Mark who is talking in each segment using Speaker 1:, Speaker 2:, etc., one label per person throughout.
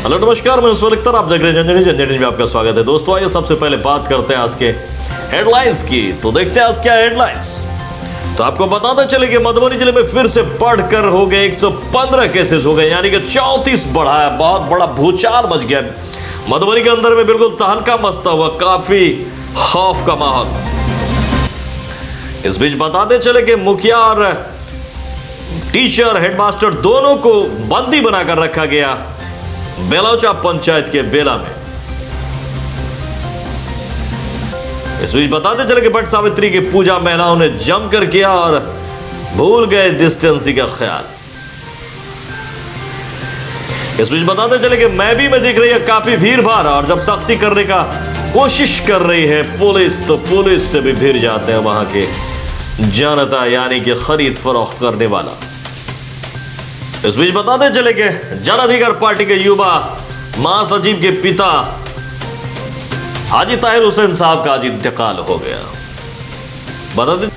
Speaker 1: Hello नमस्कार, मैं उस्मान अख्तर, आप देख रहे हैं झंझनी में आपका स्वागत है। दोस्तों आइए सबसे पहले बात करते हैं आज के हेडलाइंस की। तो देखते हैं आज क्या हेडलाइंस। तो आपको बताते चले कि मधुबनी जिले में फिर से बढ़कर हो गए 115 केसेस हो गए, यानी कि 34 बढ़ा है। बहुत बड़ा भूचाल मच गया मधुबनी के अंदर में, बिल्कुल तहलका मचता हुआ, काफी खौफ का माहौल। इस बीच बताते चले कि मुखिया और टीचर हेडमास्टर दोनों को बंदी बनाकर रखा गया बेलौचा पंचायत के बेला में। इस बीच बताते चले कि बट सावित्री की पूजा महिलाओं ने जमकर किया और भूल गए डिस्टेंसिंग का ख्याल। इस बीच बताते चले कि मैबी में दिख रही है काफी भीड़ भाड़, और जब सख्ती करने का कोशिश कर रही है पुलिस, तो पुलिस से भी भीड़ जाते हैं वहां के जनता, यानी कि खरीद फरोख्त करने वाला। इस बीच बताते चले कि जन अधिकार पार्टी के युवा महासचिव के पिता हाजी ताहिर हुसैन साहब का आज इंतकाल हो गया। बताते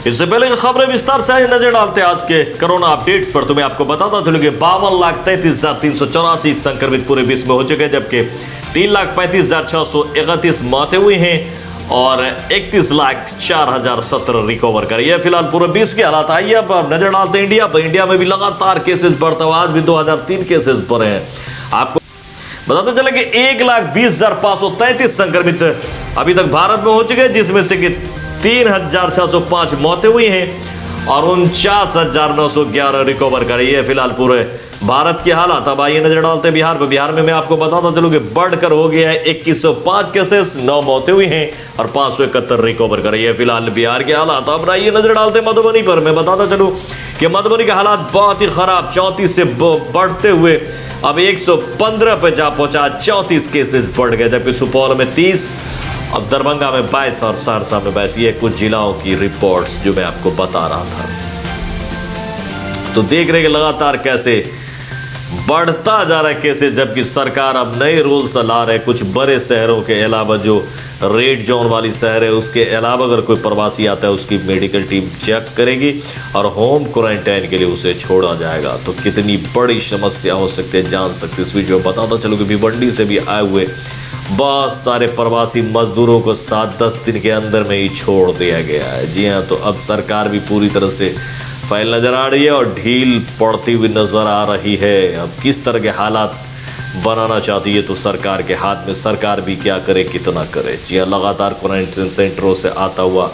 Speaker 1: इससे पहले की खबरें विस्तार से नजर डालते हैं आज के कोरोना अपडेट्स पर। तो मैं आपको बताता चलूं कि 52,33,384 संक्रमित पूरे विश्व में हो चुके हैं, जबकि 3,35,631 मौतें हुई हैं और 31,04,017 रिकवर करी है। फिलहाल पूरे विश्व के हालात आइए अब नजर डालते हैं इंडिया पर। इंडिया में भी लगातार केसेस बढ़ता हुआ, आज भी 2003 केसेस बढ़े हैं। आपको बताते चले कि 1,20,533 संक्रमित अभी तक भारत में हो चुके हैं, जिसमें से कि 3,605 मौतें हुई हैं और 49,911 रिकवर करी है। फिलहाल पूरे भारत के हालात अब आइए नजर डालते हैं बिहार पर। बिहार में मैं आपको बताता चलूं कि बढ़कर हो गया है 2105 केसेस, 9 मौतें हुई हैं और 571 रिकवर करी है। फिलहाल बिहार के हालात अब आइए नजर डालते हैं मधुबनी पर। मैं बताता चलूं कि मधुबनी के हालात बहुत ही खराब, 34 से बढ़ते हुए अब 115 पे जा पहुंचा। 34 केसेस बढ़ गए, जबकि सुपौल में 30, अब दरभंगा में 22 और सहरसा में 22। ये कुछ जिलों की रिपोर्ट्स जो मैं आपको बता रहा था। तो देख रहे हैं लगातार कैसे बढ़ता जा रहा है केसेस, जबकि सरकार अब नए रूल्स ला रहे हैं। कुछ बड़े शहरों के अलावा जो रेड जोन वाली शहर है, उसके अलावा अगर कोई प्रवासी आता है उसकी मेडिकल टीम चेक करेगी और होम क्वारंटाइन के लिए उसे छोड़ा जाएगा। तो कितनी बड़ी समस्या हो सकती है जान सकते इस वीडियो में बताता चलो कि भिवंडी से भी आए हुए बहुत सारे प्रवासी मजदूरों को 7-10 दिन के अंदर में ही छोड़ दिया गया है। जी हाँ, तो अब सरकार भी पूरी तरह से फैल नजर आ रही है और ढील पड़ती हुई नजर आ रही है। अब किस तरह के हालात बनाना चाहती है तो सरकार के हाथ में, सरकार भी क्या करे कितना करे। जी हाँ, लगातार क्वारंटाइन सेंटरों से आता हुआ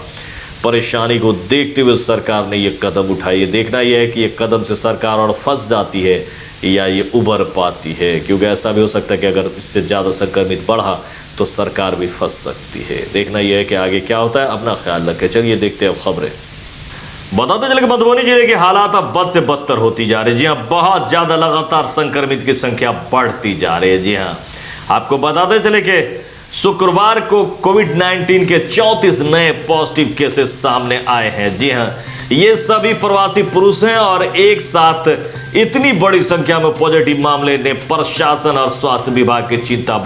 Speaker 1: परेशानी को देखते हुए सरकार ने ये कदम उठाई है। देखना यह है कि ये कदम से सरकार और फंस जाती है या ये उबर पाती है, क्योंकि ऐसा भी हो सकता है कि अगर इससे ज़्यादा संक्रमित बढ़ा तो सरकार भी फंस सकती है। देखना यह है कि आगे क्या होता है। अपना ख्याल रखें। चलिए देखते हैं अब खबरें। बताते चले कि मधुबनी जिले के हालात अब बद से बदतर होती जा रही है। जी हाँ, बहुत ज्यादा लगातार संक्रमित की संख्या बढ़ती जा रही है। जी हाँ, आपको बताते चले कि शुक्रवार को कोविड-19 के 34 नए पॉजिटिव केसेस सामने आए हैं। जी हाँ, ये सभी प्रवासी पुरुष हैं और एक साथ इतनी बड़ी संख्या में पॉजिटिव मामले ने प्रशासन और स्वास्थ्य विभाग की चिंता।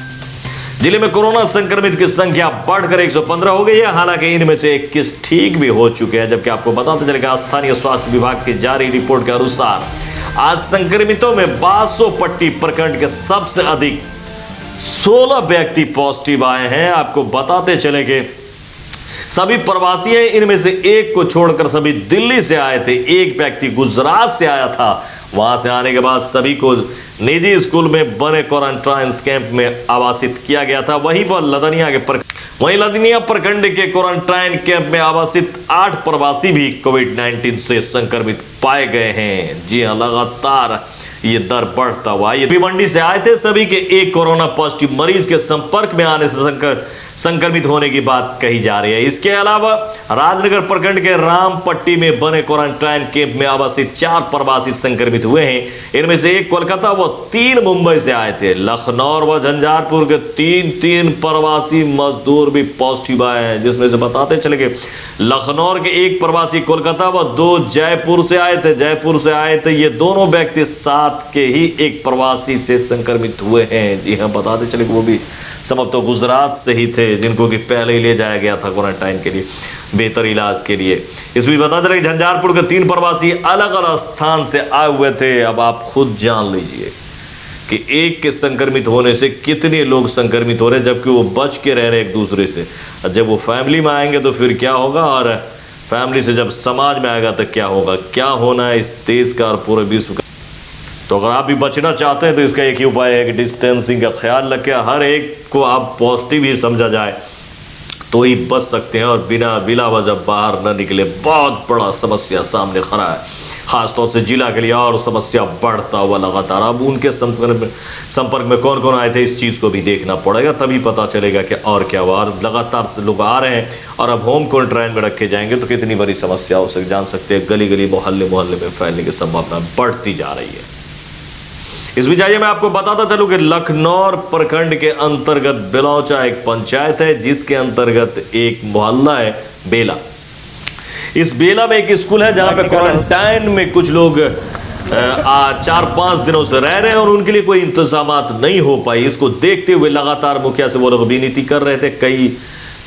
Speaker 1: जिले में कोरोना संक्रमित की संख्या बढ़कर 115 हो गई है। हालांकि इनमें से 21 ठीक भी हो चुके हैं, जबकि आपको बताते चलेगा स्थानीय स्वास्थ्य विभाग की जारी रिपोर्ट के अनुसार आज संक्रमितों में बासोपट्टी प्रखंड के सबसे अधिक 16 व्यक्ति पॉजिटिव आए हैं। आपको बताते चले कि सभी प्रवासी हैं, इनमें से एक को छोड़कर सभी दिल्ली से आए थे। एक व्यक्ति गुजरात से आया था। वहां से आने के बाद सभी को निजी स्कूल में बने क्वारंटाइन कैंप में आवासित किया गया था। वहीं लदनिया प्रखंड के क्वारंटाइन कैंप में आवासित 8 प्रवासी भी कोविड-19 से संक्रमित पाए गए हैं। जी हाँ, लगातार ये दर बढ़ता हुआ। ये भिवंडी से आए थे। सभी के एक कोरोना पॉजिटिव मरीज के संपर्क में आने से संक्रमित होने की बात कही जा रही है। इसके अलावा राजनगर प्रखंड के रामपट्टी में बने क्वारंटाइन कैंप में आवासित 4 प्रवासी संक्रमित हुए हैं। इनमें से एक कोलकाता व 3 मुंबई से आए थे। लखनऊ व झंझारपुर के 3 प्रवासी मजदूर भी पॉजिटिव आए हैं, जिसमें से बताते चले कि लखनऊ के एक प्रवासी कोलकाता व 2 जयपुर से आए थे। ये दोनों व्यक्ति साथ के ही एक प्रवासी से संक्रमित हुए हैं। जी हाँ, बताते चले कि वो भी सब तो गुजरात से ही थे, जिनको कि पहले ही ले जाया गया था क्वारंटाइन के लिए बेहतर इलाज के लिए। इसमें बता चले झंझारपुर के 3 प्रवासी अलग अलग स्थान से आए हुए थे। अब आप खुद जान लीजिए कि एक के संक्रमित होने से कितने लोग संक्रमित हो रहे हैं, जबकि वो बच के रह रहे एक दूसरे से। जब वो फैमिली में आएंगे तो फिर क्या होगा, और फैमिली से जब समाज में आएगा तो क्या होगा, क्या होना है इस देश का और पूरे विश्व का। तो अगर आप भी बचना चाहते हैं तो इसका एक ही उपाय है कि डिस्टेंसिंग का ख्याल रखें, हर एक को आप पॉजिटिव ही समझा जाए तो ही बच सकते हैं, और बिला वजह बाहर न निकले। बहुत बड़ा समस्या सामने खड़ा है, खासतौर से जिला के लिए, और समस्या बढ़ता हुआ लगातार। अब उनके संपर्क में कौन कौन आए थे इस चीज़ को भी देखना पड़ेगा, तभी पता चलेगा कि और क्या हुआ। और लगातार से लोग आ रहे हैं और अब होम क्वारंटाइन में रखे जाएंगे तो कितनी बड़ी समस्या हो सकती, जान सकते हैं। गली गली मोहल्ले मोहल्ले में फैलने की संभावना बढ़ती जा रही है। इस बीच आइए मैं आपको बताता चलूं कि लखनौर प्रखंड के अंतर्गत बिलौचा एक पंचायत है, जिसके अंतर्गत एक मोहल्ला है बेला। इस बेला में एक स्कूल है जहां पे क्वारंटाइन में कुछ लोग 4-5 दिनों से रह रहे हैं और उनके लिए कोई इंतजामात नहीं हो पाई। इसको देखते हुए लगातार मुखिया से वो लोग विनती कर रहे थे। कई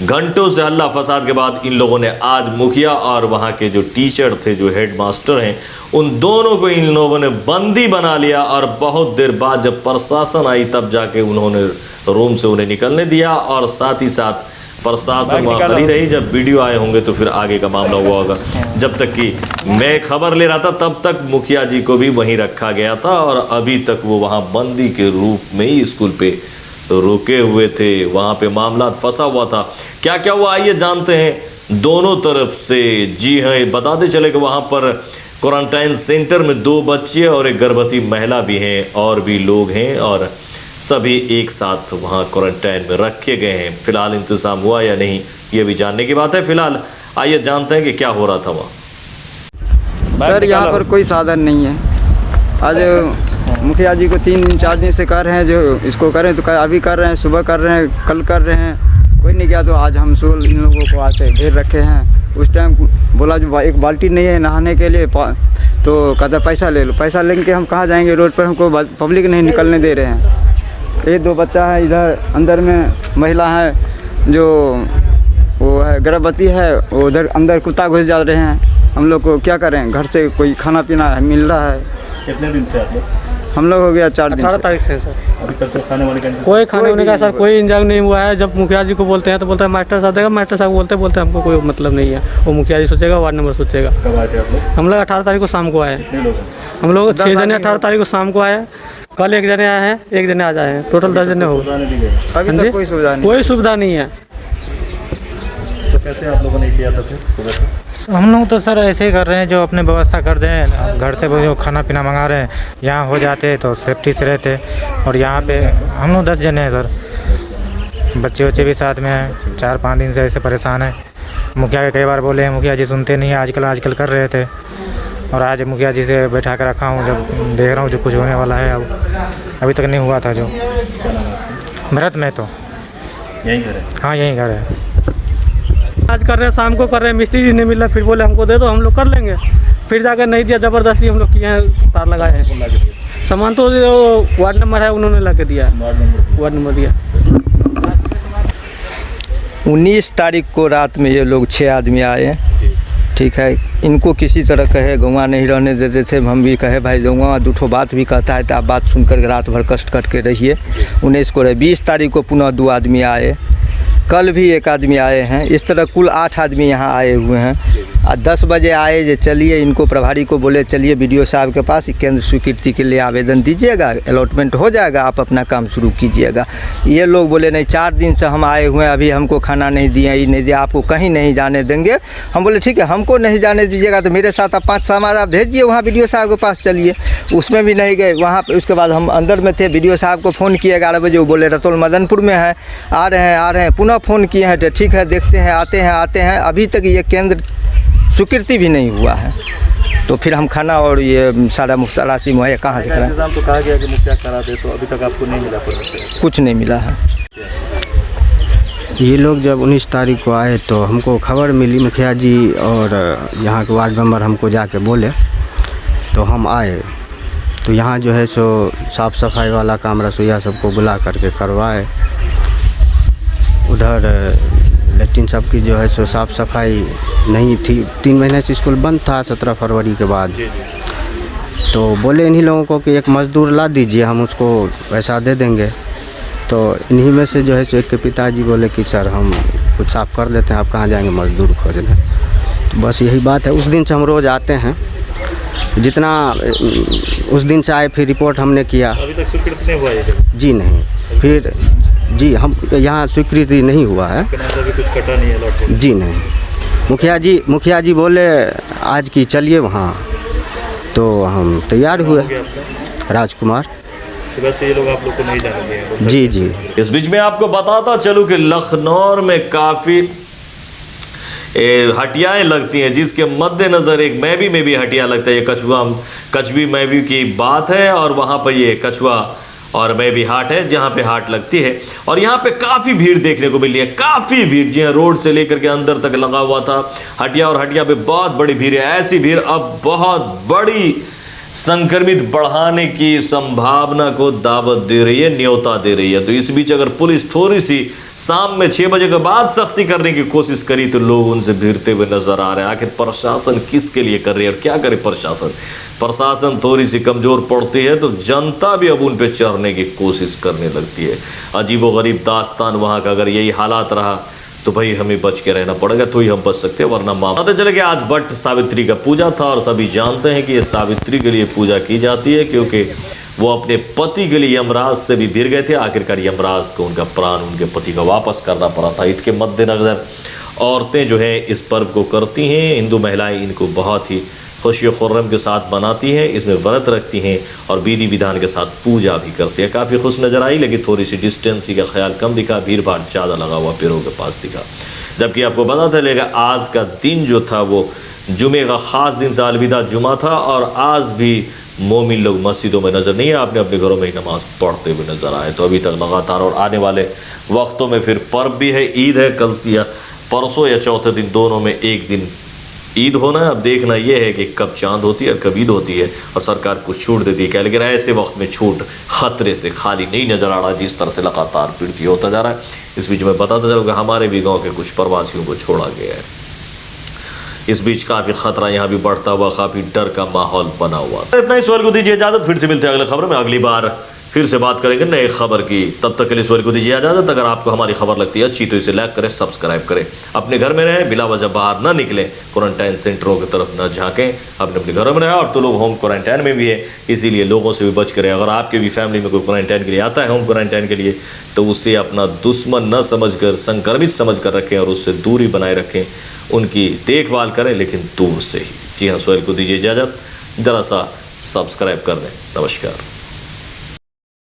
Speaker 1: घंटों से हल्ला फसाद के बाद इन लोगों ने आज मुखिया और वहां के जो टीचर थे, जो हेडमास्टर हैं, उन दोनों को इन लोगों ने बंदी बना लिया। और बहुत देर बाद जब प्रशासन आई तब जाके उन्होंने रूम से उन्हें निकलने दिया, और साथ ही साथ प्रशासन वहाँ खड़ी रही। जब वीडियो आए होंगे तो फिर आगे का मामला हुआ होगा। जब तक कि मैं खबर ले रहा था तब तक मुखिया जी को भी वहीं रखा गया था, और अभी तक वो वहाँ बंदी के रूप में ही स्कूल पे रुके हुए थे। वहाँ पे मामला फंसा हुआ था। क्या क्या हुआ आइए जानते हैं दोनों तरफ से। जी हाँ, बताते चले कि वहाँ पर क्वारंटाइन सेंटर में 2 बच्चे और एक गर्भवती महिला भी हैं, और भी लोग हैं, और सभी एक साथ वहाँ क्वारंटाइन में रखे गए हैं। फिलहाल इंतजाम हुआ या नहीं ये भी जानने की बात है। फिलहाल आइए जानते हैं कि क्या हो रहा था वहाँ।
Speaker 2: सर यहाँ पर कोई साधन नहीं है। आज मुखिया जी को 3-4 दिन से कर रहे हैं, जो इसको करें तो अभी कर रहे हैं, सुबह कर रहे हैं, कल कर रहे हैं, कोई नहीं किया। तो आज हम सोल इन लोगों को आज से घेर रखे हैं। उस टाइम बोला जो एक बाल्टी नहीं है नहाने के लिए, तो कहता पैसा ले लो। पैसा लेके हम कहाँ जाएंगे, रोड पर हमको पब्लिक नहीं निकलने दे रहे हैं। 1-2 बच्चा है इधर अंदर में, महिला है जो वो है गर्भवती है, वो उधर अंदर कुत्ता घुस जा रहे हैं। हम लोग को क्या करें, घर से कोई खाना पीना है मिल रहा है।
Speaker 3: कितने दिन से आप लोग?
Speaker 2: हम लोग हो गया 4 दिन
Speaker 4: 18 तारीख से सर।
Speaker 3: अभी तक तो खाने वाने का
Speaker 4: कोई खाने वाने का सर कोई इंतजाम नहीं हुआ है। जब मुखिया जी को बोलते हैं तो बोलते हैं मास्टर साहब देगा, मास्टर साहब बोलते हमको कोई मतलब नहीं है। वो मुखिया जी सोचेगा, वार्ड नंबर सोचेगा।
Speaker 3: कब आए थे आप लोग?
Speaker 4: हम लोग 18 तारीख को शाम को आए।
Speaker 3: कितने लोग हैं?
Speaker 4: हम लोग 6 जने 18 तारीख को शाम को आए। कल 1 जने आए हैं, 1 जने आज आए हैं, टोटल 10 जने हो गए।
Speaker 3: सुविधा नहीं दी गई?
Speaker 2: अभी
Speaker 4: हाँ
Speaker 2: तक
Speaker 4: जी?
Speaker 2: कोई सुविधा नहीं।
Speaker 4: कोई सुविधा नहीं है।
Speaker 3: तो कैसे आप लोगों ने किया था फिर सुबह से?
Speaker 5: हम लोग तो सर ऐसे ही कर रहे हैं, जो अपने व्यवस्था कर दें। घर से वो जो खाना पीना मंगा रहे हैं, यहाँ हो जाते तो सेफ्टी से रहते। और यहाँ पे हम लोग 10 जने हैं सर, बच्चे भी साथ में हैं। 4-5 दिन से ऐसे परेशान हैं। मुखिया के कई बार बोले हैं, मुखिया जी सुनते नहीं हैं। आजकल कर रहे थे, और आज मुखिया जी से बैठा कर रखा हूँ। जब देख रहा हूँ जो कुछ होने वाला है, अब अभी तक नहीं हुआ था। जो भरत में तो
Speaker 3: यहीं घर है?
Speaker 5: हाँ यहीं घर है।
Speaker 4: आज कर रहे हैं, शाम को कर रहे हैं, मिस्त्री नहीं मिल रहा। फिर बोले हमको दे दो, हम लोग कर लेंगे। फिर जाकर नहीं दिया, ज़बरदस्ती हम लोग किए हैं, तार लगाए हैं।
Speaker 3: ला के दिए?
Speaker 4: सामान तो जो वार्ड नंबर है उन्होंने ला के दिया है। वार्ड नंबर दिया।
Speaker 6: 19 तारीख को रात में ये लोग 6 आदमी आए हैं। ठीक है, इनको किसी तरह कहे गौवा नहीं रहने देते थे। हम भी कहे भाई गौवा 2 बात भी कहता है तो आप बात सुनकर रात भर कष्ट करके रहिए। 19 को 20 तारीख को पुनः 2 आदमी आए, कल भी 1 आदमी आए हैं। इस तरह कुल 8 आदमी यहाँ आए हुए हैं। 10 बजे आए जो चलिए, इनको प्रभारी को बोले चलिए BDO साहब के पास केंद्र स्वीकृति के लिए आवेदन दीजिएगा, अलॉटमेंट हो जाएगा, आप अपना काम शुरू कीजिएगा। ये लोग बोले नहीं, 4 दिन से हम आए हुए हैं, अभी हमको खाना नहीं दिया, ये नहीं दिया, आपको कहीं नहीं जाने देंगे। हम बोले ठीक है, हमको नहीं जाने दीजिएगा तो मेरे साथ आप 5 सामान आप भेजिए, वहाँ BDO साहब के पास चलिए। उसमें भी नहीं गए वहाँ पर। उसके बाद हम अंदर में थे, BDO साहब को फ़ोन किए 11 बजे, वो बोले रतौल मदनपुर में है, आ रहे हैं। पुनः फ़ोन किए हैं तो ठीक है देखते हैं, आते हैं। अभी तक ये केंद्र स्वीकृति भी नहीं हुआ है। तो फिर हम खाना और ये सारा राशि मुहैया कहाँ से कराएं?
Speaker 3: इंतजाम तो कहा गया कि मुखिया करा दे, तो अभी तक आपको नहीं मिला?
Speaker 6: कुछ नहीं मिला है।
Speaker 2: ये लोग जब 19 तारीख को आए तो हमको खबर मिली, मुखिया जी और यहाँ के वार्ड मेंबर हमको जाके बोले, तो हम आए। तो यहाँ जो है सो साफ़ सफाई वाला काम रसोईया सबको बुला करके करवाए। उधर लेकिन सबकी जो है सो साफ़ सफाई नहीं थी। 3 महीने से स्कूल बंद था 17 फरवरी के बाद।
Speaker 7: तो बोले इन्हीं लोगों को कि एक मज़दूर ला दीजिए, हम उसको पैसा दे देंगे। तो इन्हीं में से जो है एक के पिताजी बोले कि सर हम कुछ साफ कर देते हैं, आप कहाँ जाएंगे मज़दूर खोजने। तो बस यही बात है। उस दिन से हम रोज़ आते हैं, जितना उस दिन से आए, फिर रिपोर्ट हमने किया।
Speaker 3: अभी तक स्वीकृत नहीं हुआ ये?
Speaker 7: जी नहीं, फिर जी हम यहाँ स्वीकृति नहीं हुआ है।
Speaker 3: अभी कुछ कटा नहीं है लॉटरी?
Speaker 7: जी नहीं। मुखिया जी बोले आज की चलिए वहाँ, तो हम तैयार हुए। राजकुमार।
Speaker 3: तो वैसे ये लोग आप लोग को नहीं जाने दिए?
Speaker 7: जी जी।
Speaker 1: इस बीच में आपको बताता चलूं कि लखनऊ में काफ़ी हटियाएं लगती हैं, जिसके मद्देनज़र एक मैवी में भी हटिया लगता है। ये कछुवी मैवी की बात है, और वहाँ पर ये कछुआ और मैवी हाट है जहाँ पे हाट लगती है। और यहाँ पे काफ़ी भीड़ देखने को मिली है, काफ़ी भीड़, जी हाँ, रोड से लेकर के अंदर तक लगा हुआ था हटिया, और हटिया पे बहुत बड़ी भीड़ है। ऐसी भीड़ अब बहुत बड़ी संक्रमित बढ़ाने की संभावना को दावत दे रही है, न्योता दे रही है। तो इस बीच अगर पुलिस थोड़ी सी शाम में 6 बजे के बाद सख्ती करने की कोशिश करी तो लोग उनसे भिड़ते हुए नजर आ रहे हैं। आखिर प्रशासन किसके लिए कर रही है और क्या करे प्रशासन थोड़ी सी कमजोर पड़ती है तो जनता भी अब उन पे चढ़ने की कोशिश करने लगती है। अजीबोगरीब दास्तान वहाँ का। अगर यही हालात रहा तो भाई हमें बच के रहना पड़ेगा, तो ही हम बच सकते हैं, वरना मामला चले कि आज वट सावित्री का पूजा था, और सभी जानते हैं कि ये सावित्री के लिए पूजा की जाती है, क्योंकि वो अपने पति के लिए यमराज से भी भिड़ गए थे। आखिरकार यमराज को उनका प्राण उनके पति का वापस करना पड़ा था। इसके मद्देनजर औरतें जो है इस पर्व को करती हैं। हिंदू महिलाएं इनको बहुत ही खुशी खुर्रम के साथ मनाती हैं, इसमें व्रत रखती हैं और विधि विधान के साथ पूजा भी करती है। काफ़ी खुश नज़र आई, लेकिन थोड़ी सी डिस्टेंसी का ख्याल कम दिखा, भीड़ भाड़ ज़्यादा लगा हुआ पेड़ों के पास दिखा। जबकि आपको पता चलेगा आज का दिन जो था वो जुमे का ख़ास दिन से अलविदा जुमा था, और आज भी मोमिन लोग मस्जिदों में नज़र नहीं है, आपने अपने घरों में ही नमाज पढ़ते हुए नज़र आए। तो अभी तक लगातार, और आने वाले वक्तों में फिर पर्व भी है, ईद है, कल या परसों या चौथे दिन दोनों में एक दिन ईद होना है। अब देखना यह है कि कब चांद होती है और कब ईद होती है, और सरकार कुछ छूट देती है क्या। लेकिन ऐसे वक्त में छूट खतरे से खाली नहीं नज़र आ रहा, जिस तरह से लगातार पीड़ित होता जा रहा है। इस बीच में बताता चलो कि हमारे भी गाँव के कुछ प्रवासियों को छोड़ा गया है। इस बीच काफ़ी खतरा यहाँ भी बढ़ता हुआ, काफ़ी डर का माहौल बना हुआ। इतना ही सवाल को दीजिए इजाज़त, फिर से मिलते हैं अगले खबर में। अगली बार फिर से बात करेंगे नए खबर की, तब तक के लिए सवाल को दीजिए इजाज़त। अगर आपको हमारी खबर लगती है अच्छी तो इसे लाइक करें, सब्सक्राइब करें, अपने घर में रहें, बिला वजह बाहर न निकलें, क्वारंटाइन सेंटरों की तरफ न झांकें, अपने घरों में रहें। और तो लोग होम क्वारंटाइन में भी है, इसीलिए लोगों से भी बच करें। अगर आपके भी फैमिली में कोई क्वारंटाइन के लिए आता है, होम क्वारंटाइन के लिए, तो उसे अपना दुश्मन न समझकर, संक्रमित समझकर रखें और उससे दूरी बनाए रखें, उनकी देखभाल करें, लेकिन दूर से ही। जी हाँ, सोहेल को दीजिए इजाज़त, ज़रा सा सब्सक्राइब कर दें। नमस्कार।